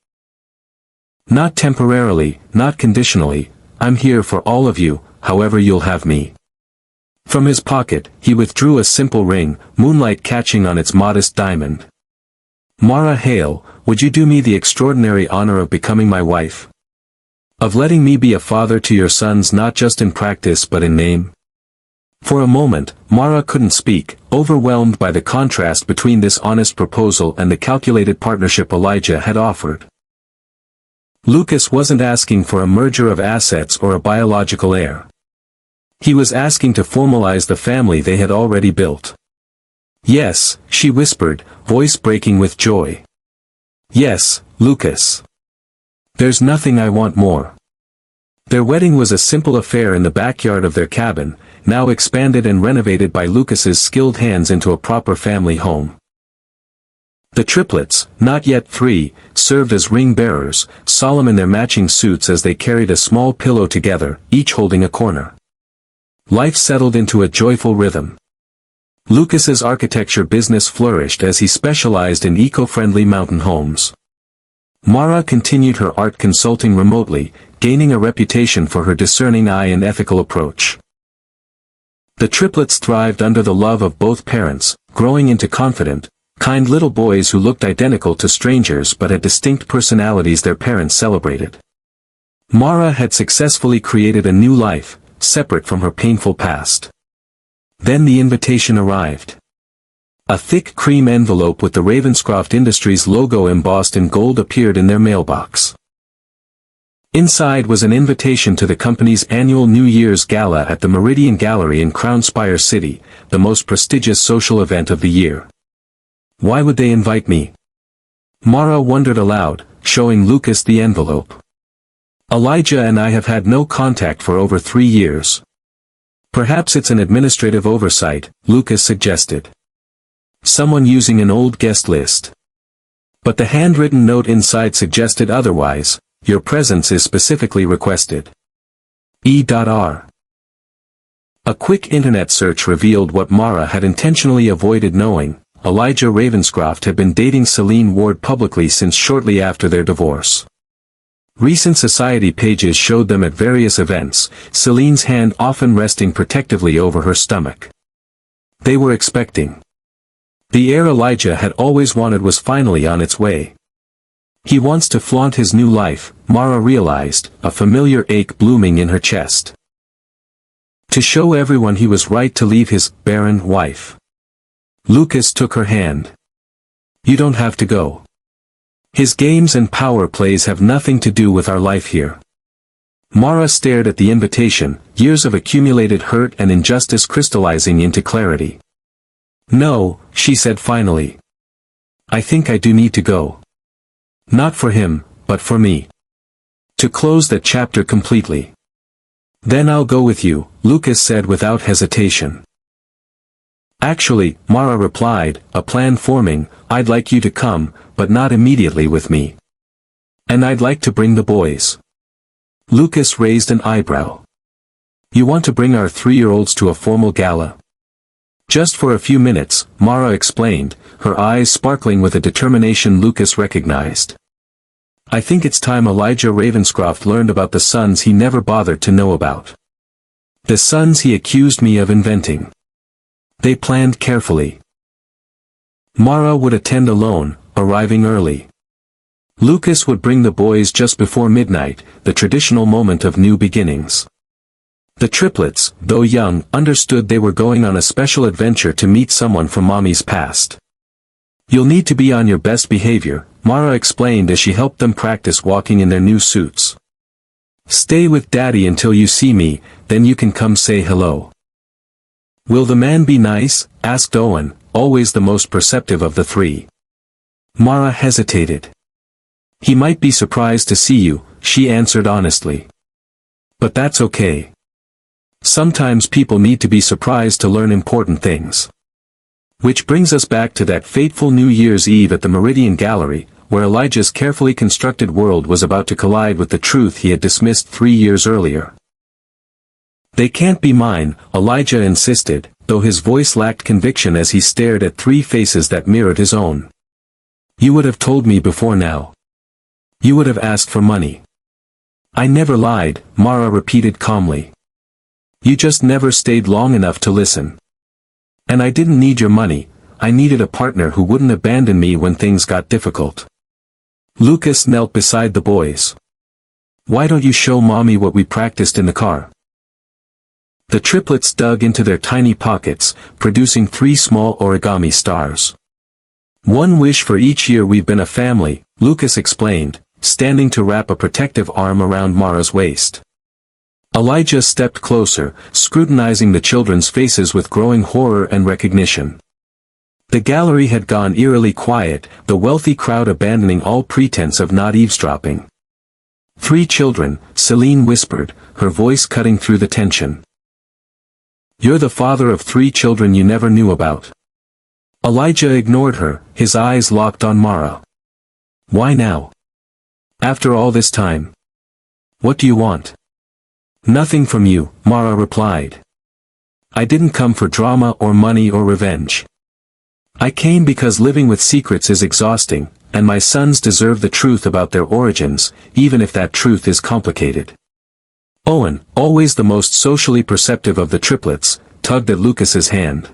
S1: Not temporarily, not conditionally, I'm here for all of you, however you'll have me." From his pocket, he withdrew a simple ring, moonlight catching on its modest diamond. "Mara Hale, would you do me the extraordinary honor of becoming my wife? Of letting me be a father to your sons not just in practice but in name?" For a moment, Mara couldn't speak, overwhelmed by the contrast between this honest proposal and the calculated partnership Elijah had offered. Lucas wasn't asking for a merger of assets or a biological heir. He was asking to formalize the family they had already built. "Yes," she whispered, voice breaking with joy. "Yes, Lucas. There's nothing I want more." Their wedding was a simple affair in the backyard of their cabin, now expanded and renovated by Lucas's skilled hands into a proper family home. The triplets, not yet 3, served as ring-bearers, solemn in their matching suits as they carried a small pillow together, each holding a corner. Life settled into a joyful rhythm. Lucas's architecture business flourished as he specialized in eco-friendly mountain homes. Mara continued her art consulting remotely, gaining a reputation for her discerning eye and ethical approach. The triplets thrived under the love of both parents, growing into confident, kind little boys who looked identical to strangers but had distinct personalities their parents celebrated. Mara had successfully created a new life, separate from her painful past. Then the invitation arrived. A thick cream envelope with the Ravenscroft Industries logo embossed in gold appeared in their mailbox. Inside was an invitation to the company's annual New Year's Gala at the Meridian Gallery in Crown Spire City, the most prestigious social event of the year. Why would they invite me? Mara wondered aloud, showing Lucas the envelope. Elijah and I have had no contact for over 3 years. Perhaps it's an administrative oversight, Lucas suggested. Someone using an old guest list. But the handwritten note inside suggested otherwise. Your presence is specifically requested. E.R. A quick internet search revealed what Mara had intentionally avoided knowing. Elijah Ravenscroft had been dating Celine Ward publicly since shortly after their divorce. Recent society pages showed them at various events, Celine's hand often resting protectively over her stomach. They were expecting. The heir Elijah had always wanted was finally on its way. He wants to flaunt his new life, Mara realized, a familiar ache blooming in her chest. To show everyone he was right to leave his barren wife. Lucas took her hand. "You don't have to go. His games and power plays have nothing to do with our life here." Mara stared at the invitation, years of accumulated hurt and injustice crystallizing into clarity. "No," she said finally. "I think I do need to go. Not for him, but for me. To close that chapter completely." "Then I'll go with you," Lucas said without hesitation. "Actually," Mara replied, a plan forming, "I'd like you to come, but not immediately with me. And I'd like to bring the boys." Lucas raised an eyebrow. "You want to bring our 3-year-olds to a formal gala?" "Just for a few minutes," Mara explained, her eyes sparkling with a determination Lucas recognized. "I think it's time Elijah Ravenscroft learned about the sons he never bothered to know about. The sons he accused me of inventing. They planned carefully." Mara would attend alone, arriving early. Lucas would bring the boys just before midnight, the traditional moment of new beginnings. The triplets, though young, understood they were going on a special adventure to meet someone from Mommy's past. "You'll need to be on your best behavior," Mara explained as she helped them practice walking in their new suits. "Stay with Daddy until you see me, then you can come say hello." "Will the man be nice?" asked Owen, always the most perceptive of the three. Mara hesitated. "He might be surprised to see you," she answered honestly. "But that's okay. Sometimes people need to be surprised to learn important things." Which brings us back to that fateful New Year's Eve at the Meridian Gallery, where Elijah's carefully constructed world was about to collide with the truth he had dismissed 3 years earlier. "They can't be mine," Elijah insisted, though his voice lacked conviction as he stared at 3 faces that mirrored his own. "You would have told me before now. You would have asked for money." "I never lied," Mara repeated calmly. "You just never stayed long enough to listen. And I didn't need your money, I needed a partner who wouldn't abandon me when things got difficult." Lucas knelt beside the boys. "Why don't you show Mommy what we practiced in the car?" The triplets dug into their tiny pockets, producing 3 small origami stars. "One wish for each year we've been a family," Lucas explained, standing to wrap a protective arm around Mara's waist. Elijah stepped closer, scrutinizing the children's faces with growing horror and recognition. The gallery had gone eerily quiet, the wealthy crowd abandoning all pretense of not eavesdropping. 3 children, Celine whispered, her voice cutting through the tension. "You're the father of 3 children you never knew about." Elijah ignored her, his eyes locked on Mara. "Why now? After all this time? What do you want?" "Nothing from you," Mara replied. "I didn't come for drama or money or revenge. I came because living with secrets is exhausting, and my sons deserve the truth about their origins, even if that truth is complicated." Owen, always the most socially perceptive of the triplets, tugged at Lucas's hand.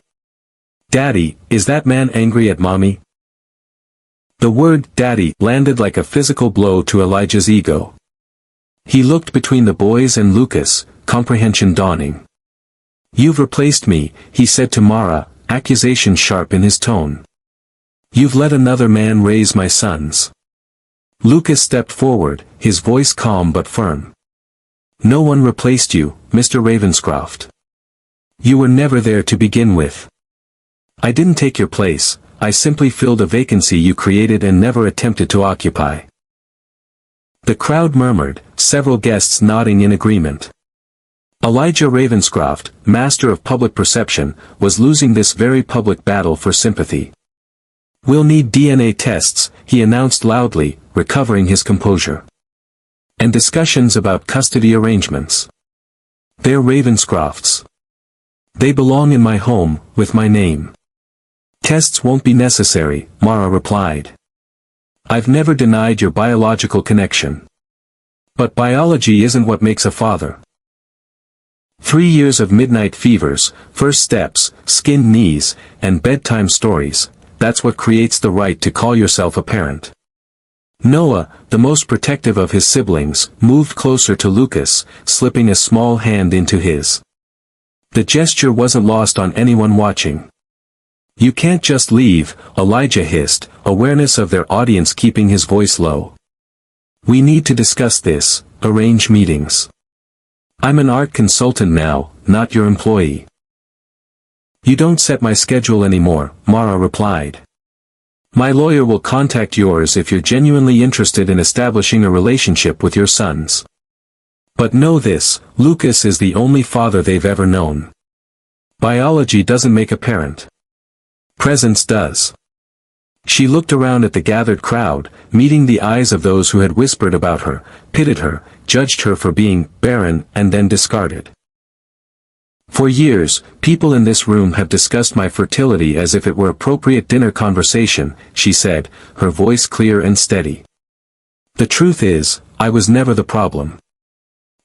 S1: "Daddy, is that man angry at Mommy?" The word "daddy" landed like a physical blow to Elijah's ego. He looked between the boys and Lucas, comprehension dawning. "You've replaced me," he said to Mara, accusation sharp in his tone. "You've let another man raise my sons." Lucas stepped forward, his voice calm but firm. "No one replaced you, Mr. Ravenscroft. You were never there to begin with. I didn't take your place, I simply filled a vacancy you created and never attempted to occupy." The crowd murmured, several guests nodding in agreement. Elijah Ravenscroft, master of public perception, was losing this very public battle for sympathy. "We'll need DNA tests," he announced loudly, recovering his composure. "And discussions about custody arrangements. They're Ravenscroft's. They belong in my home, with my name." "Tests won't be necessary," Mara replied. "I've never denied your biological connection. But biology isn't what makes a father." 3 years of midnight fevers, first steps, skinned knees, and bedtime stories, that's what creates the right to call yourself a parent. Noah, the most protective of his siblings, moved closer to Lucas, slipping a small hand into his. The gesture wasn't lost on anyone watching. "You can't just leave," Elijah hissed, awareness of their audience keeping his voice low. "We need to discuss this, arrange meetings. I'm an art consultant now, not your employee." "You don't set my schedule anymore," Mara replied. "My lawyer will contact yours if you're genuinely interested in establishing a relationship with your sons. But know this, Lucas is the only father they've ever known. Biology doesn't make a parent. Presence does." She looked around at the gathered crowd, meeting the eyes of those who had whispered about her, pitied her, judged her for being barren and then discarded. "For years, people in this room have discussed my fertility as if it were appropriate dinner conversation," she said, her voice clear and steady. "The truth is, I was never the problem.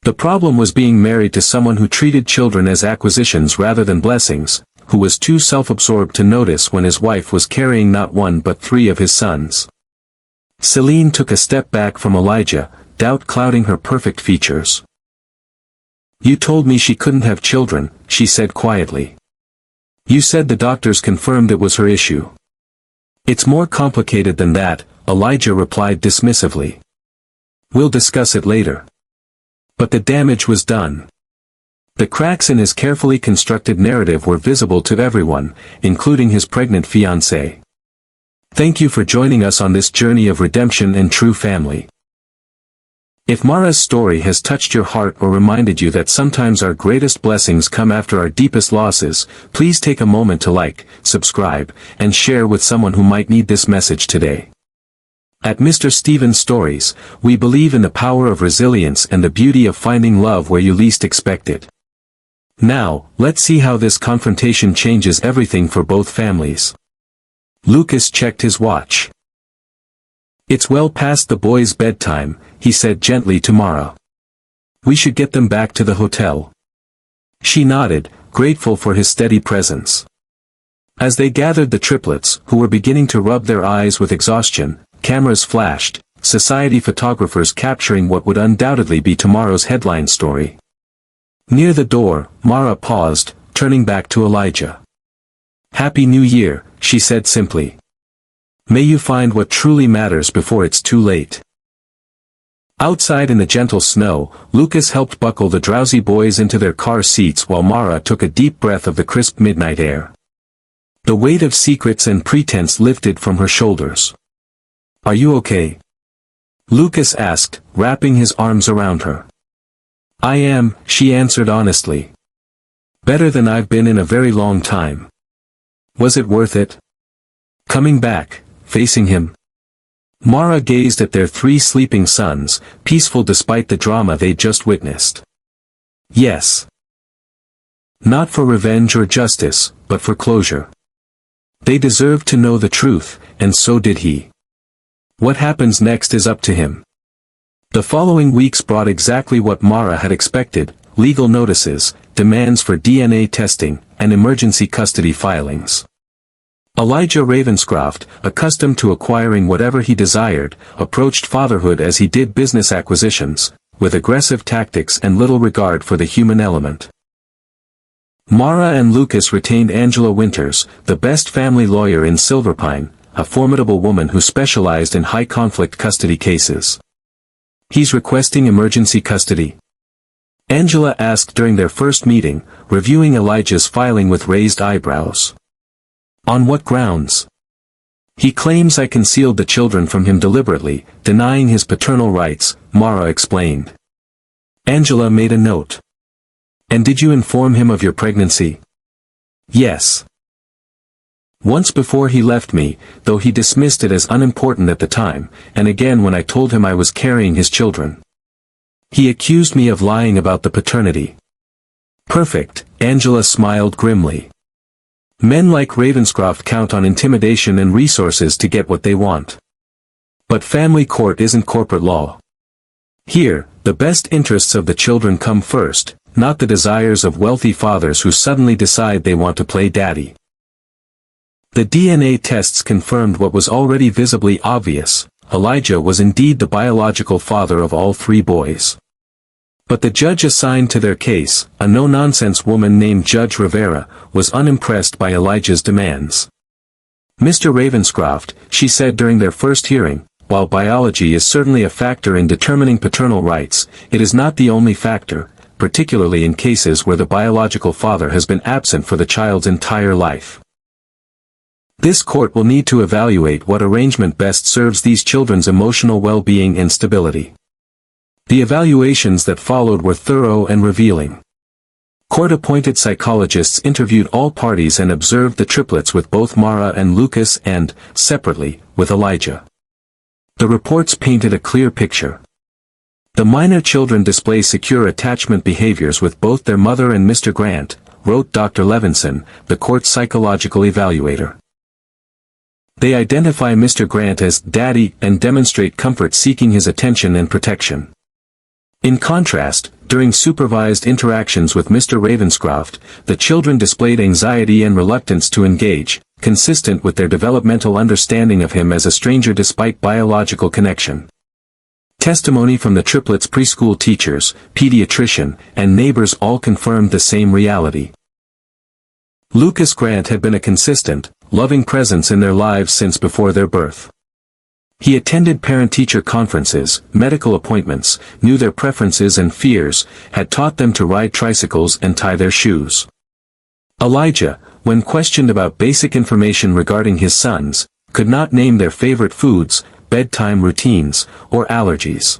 S1: The problem was being married to someone who treated children as acquisitions rather than blessings, who was too self-absorbed to notice when his wife was carrying not 1 but 3 of his sons." Celine took a step back from Elijah, doubt clouding her perfect features. You told me she couldn't have children, she said quietly. You said the doctors confirmed it was her issue. It's more complicated than that, Elijah replied dismissively. We'll discuss it later. But the damage was done. The cracks in his carefully constructed narrative were visible to everyone, including his pregnant fiancée. Thank you for joining us on this journey of redemption and true family. If Mara's story has touched your heart or reminded you that sometimes our greatest blessings come after our deepest losses, please take a moment to like, subscribe, and share with someone who might need this message today. At Mr. Stevens Stories, we believe in the power of resilience and the beauty of finding love where you least expect it. Now, let's see how this confrontation changes everything for both families. Lucas checked his watch. It's well past the boys' bedtime, he said gently to Mara. We should get them back to the hotel. She nodded, grateful for his steady presence. As they gathered the triplets, who were beginning to rub their eyes with exhaustion, cameras flashed, society photographers capturing what would undoubtedly be tomorrow's headline story. Near the door, Mara paused, turning back to Elijah. Happy New Year, she said simply. May you find what truly matters before it's too late. Outside in the gentle snow, Lucas helped buckle the drowsy boys into their car seats while Mara took a deep breath of the crisp midnight air. The weight of secrets and pretense lifted from her shoulders. Are you okay? Lucas asked, wrapping his arms around her. I am, she answered honestly. Better than I've been in a very long time. Was it worth it? Coming back, facing him. Mara gazed at their 3 sleeping sons, peaceful despite the drama they'd just witnessed. Yes. Not for revenge or justice, but for closure. They deserved to know the truth, and so did he. What happens next is up to him. The following weeks brought exactly what Mara had expected: legal notices, demands for DNA testing, and emergency custody filings. Elijah Ravenscroft, accustomed to acquiring whatever he desired, approached fatherhood as he did business acquisitions, with aggressive tactics and little regard for the human element. Mara and Lucas retained Angela Winters, the best family lawyer in Silverpine, a formidable woman who specialized in high-conflict custody cases. He's requesting emergency custody? Angela asked during their first meeting, reviewing Elijah's filing with raised eyebrows. On what grounds? He claims I concealed the children from him deliberately, denying his paternal rights, Mara explained. Angela made a note. And did you inform him of your pregnancy? Yes. Once before he left me, though he dismissed it as unimportant at the time, and again when I told him I was carrying his children. He accused me of lying about the paternity. Perfect, Angela smiled grimly. Men like Ravenscroft count on intimidation and resources to get what they want. But family court isn't corporate law. Here, the best interests of the children come first, not the desires of wealthy fathers who suddenly decide they want to play daddy. The DNA tests confirmed what was already visibly obvious: Elijah was indeed the biological father of all 3 boys. But the judge assigned to their case, a no-nonsense woman named Judge Rivera, was unimpressed by Elijah's demands. Mr. Ravenscroft, she said during their first hearing, while biology is certainly a factor in determining paternal rights, it is not the only factor, particularly in cases where the biological father has been absent for the child's entire life. This court will need to evaluate what arrangement best serves these children's emotional well-being and stability. The evaluations that followed were thorough and revealing. Court-appointed psychologists interviewed all parties and observed the triplets with both Mara and Lucas and, separately, with Elijah. The reports painted a clear picture. The minor children display secure attachment behaviors with both their mother and Mr. Grant, wrote Dr. Levinson, the court's psychological evaluator. They identify Mr. Grant as daddy and demonstrate comfort seeking his attention and protection. In contrast, during supervised interactions with Mr. Ravenscroft, the children displayed anxiety and reluctance to engage, consistent with their developmental understanding of him as a stranger despite biological connection. Testimony from the triplets' preschool teachers, pediatrician, and neighbors all confirmed the same reality. Lucas Grant had been a consistent, loving presence in their lives since before their birth. He attended parent-teacher conferences, medical appointments, knew their preferences and fears, had taught them to ride tricycles and tie their shoes. Elijah, when questioned about basic information regarding his sons, could not name their favorite foods, bedtime routines, or allergies.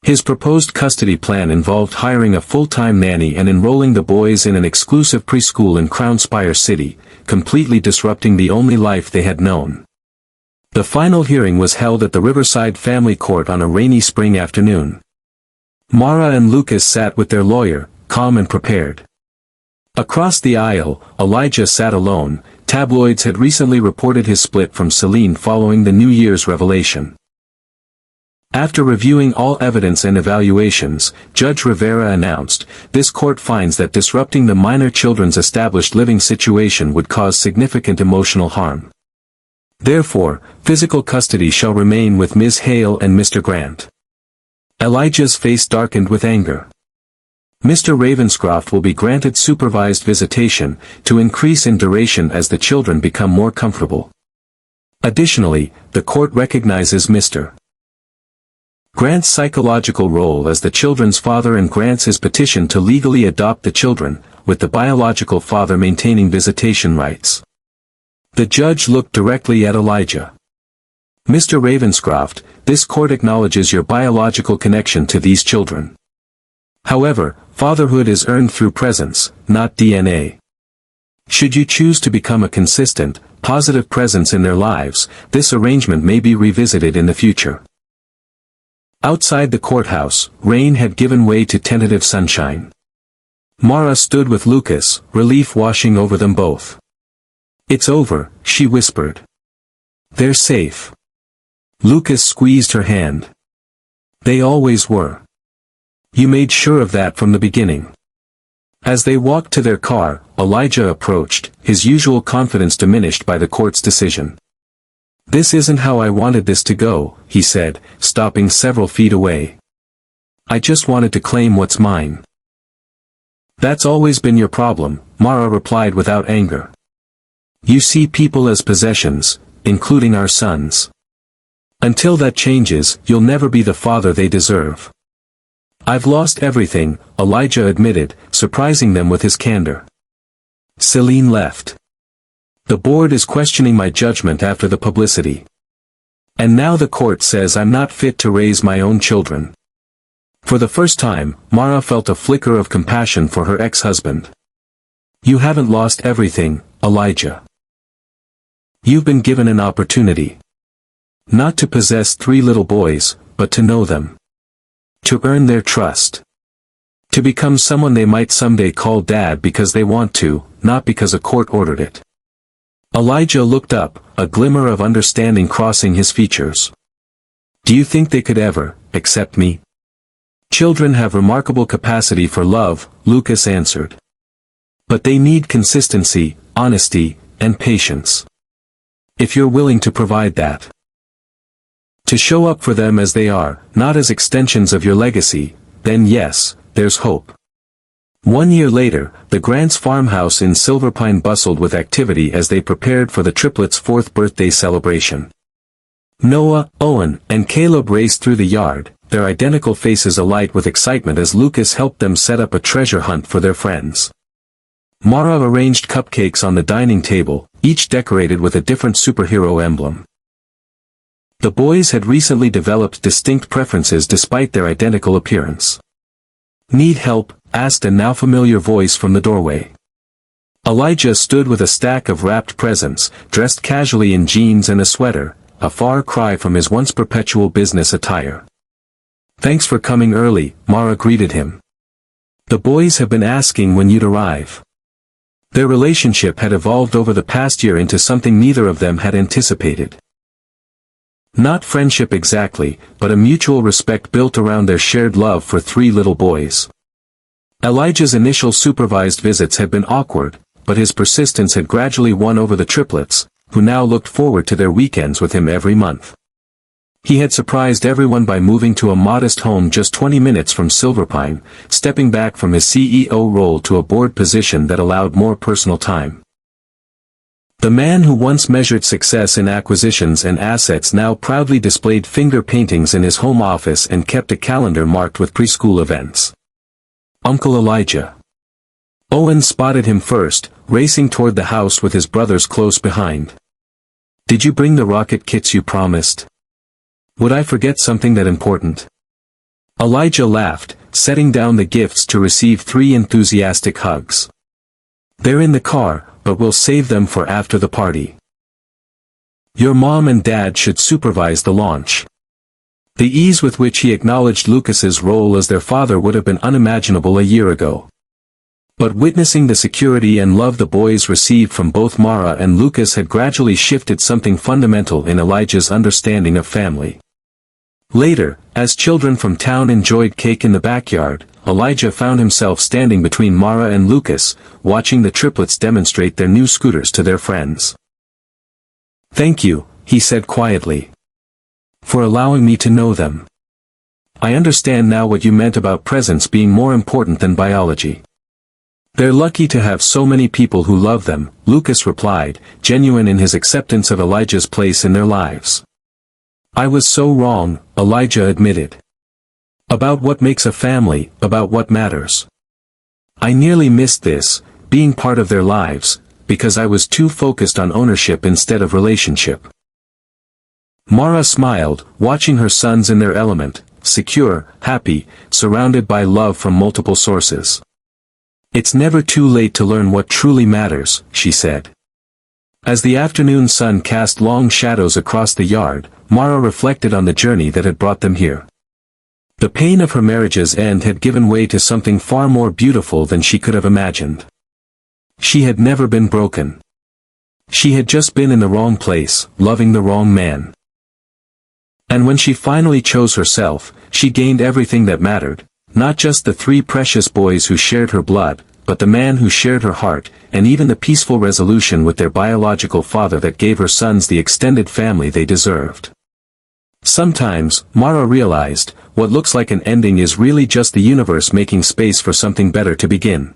S1: His proposed custody plan involved hiring a full-time nanny and enrolling the boys in an exclusive preschool in Crown Spire City, completely disrupting the only life they had known. The final hearing was held at the Riverside Family Court on a rainy spring afternoon. Mara and Lucas sat with their lawyer, calm and prepared. Across the aisle, Elijah sat alone. Tabloids had recently reported his split from Celine following the New Year's revelation. After reviewing all evidence and evaluations, Judge Rivera announced, "This court finds that disrupting the minor children's established living situation would cause significant emotional harm. Therefore, physical custody shall remain with Ms. Hale and Mr. Grant." Elijah's face darkened with anger. Mr. Ravenscroft will be granted supervised visitation, to increase in duration as the children become more comfortable. Additionally, the court recognizes Mr. Grant's psychological role as the children's father and grants his petition to legally adopt the children, with the biological father maintaining visitation rights. The judge looked directly at Elijah. "Mr. Ravenscroft, this court acknowledges your biological connection to these children. However, fatherhood is earned through presence, not DNA. Should you choose to become a consistent, positive presence in their lives, this arrangement may be revisited in the future." Outside the courthouse, rain had given way to tentative sunshine. Mara stood with Lucas, relief washing over them both. "It's over," she whispered. "They're safe." Lucas squeezed her hand. "They always were. You made sure of that from the beginning." As they walked to their car, Elijah approached, his usual confidence diminished by the court's decision. "This isn't how I wanted this to go," he said, stopping several feet away. "I just wanted to claim what's mine." "That's always been your problem," Mara replied without anger. "You see people as possessions, including our sons. Until that changes, you'll never be the father they deserve." "I've lost everything," Elijah admitted, surprising them with his candor. Celine left. "The board is questioning my judgment after the publicity. And now the court says I'm not fit to raise my own children." For the first time, Mara felt a flicker of compassion for her ex-husband. "You haven't lost everything, Elijah. You've been given an opportunity. Not to possess 3 little boys, but to know them. To earn their trust. To become someone they might someday call dad because they want to, not because a court ordered it." Elijah looked up, a glimmer of understanding crossing his features. "Do you think they could ever accept me?" "Children have remarkable capacity for love," Lucas answered. "But they need consistency, honesty, and patience. If you're willing to provide that. To show up for them as they are, not as extensions of your legacy, then yes, there's hope." 1 year later, the Grants' farmhouse in Silverpine bustled with activity as they prepared for the triplets' 4th birthday celebration. Noah, Owen, and Caleb raced through the yard, their identical faces alight with excitement as Lucas helped them set up a treasure hunt for their friends. Mara arranged cupcakes on the dining table, each decorated with a different superhero emblem. The boys had recently developed distinct preferences despite their identical appearance. "Need help?" asked a now familiar voice from the doorway. Elijah stood with a stack of wrapped presents, dressed casually in jeans and a sweater, a far cry from his once perpetual business attire. "Thanks for coming early," Mara greeted him. "The boys have been asking when you'd arrive." Their relationship had evolved over the past year into something neither of them had anticipated. Not friendship exactly, but a mutual respect built around their shared love for 3 little boys. Elijah's initial supervised visits had been awkward, but his persistence had gradually won over the triplets, who now looked forward to their weekends with him every month. He had surprised everyone by moving to a modest home just 20 minutes from Silverpine, stepping back from his CEO role to a board position that allowed more personal time. The man who once measured success in acquisitions and assets now proudly displayed finger paintings in his home office and kept a calendar marked with preschool events. Uncle Elijah. Owen spotted him first, racing toward the house with his brothers close behind. "Did you bring the rocket kits you promised? Would I forget something that important?" Elijah laughed, setting down the gifts to receive 3 enthusiastic hugs. "They're in the car, but we'll save them for after the party. Your mom and dad should supervise the launch." The ease with which he acknowledged Lucas's role as their father would have been unimaginable a year ago. But witnessing the security and love the boys received from both Mara and Lucas had gradually shifted something fundamental in Elijah's understanding of family. Later, as children from town enjoyed cake in the backyard, Elijah found himself standing between Mara and Lucas, watching the triplets demonstrate their new scooters to their friends. "Thank you," he said quietly, "for allowing me to know them. I understand now what you meant about presence being more important than biology." "They're lucky to have so many people who love them," Lucas replied, genuine in his acceptance of Elijah's place in their lives. "I was so wrong," Elijah admitted. "About what makes a family, about what matters. I nearly missed this, being part of their lives, because I was too focused on ownership instead of relationship." Mara smiled, watching her sons in their element, secure, happy, surrounded by love from multiple sources. "It's never too late to learn what truly matters," she said. As the afternoon sun cast long shadows across the yard, Mara reflected on the journey that had brought them here. The pain of her marriage's end had given way to something far more beautiful than she could have imagined. She had never been broken. She had just been in the wrong place, loving the wrong man. And when she finally chose herself, she gained everything that mattered, not just the 3 precious boys who shared her blood, but the man who shared her heart, and even the peaceful resolution with their biological father that gave her sons the extended family they deserved. Sometimes, Mara realized, what looks like an ending is really just the universe making space for something better to begin.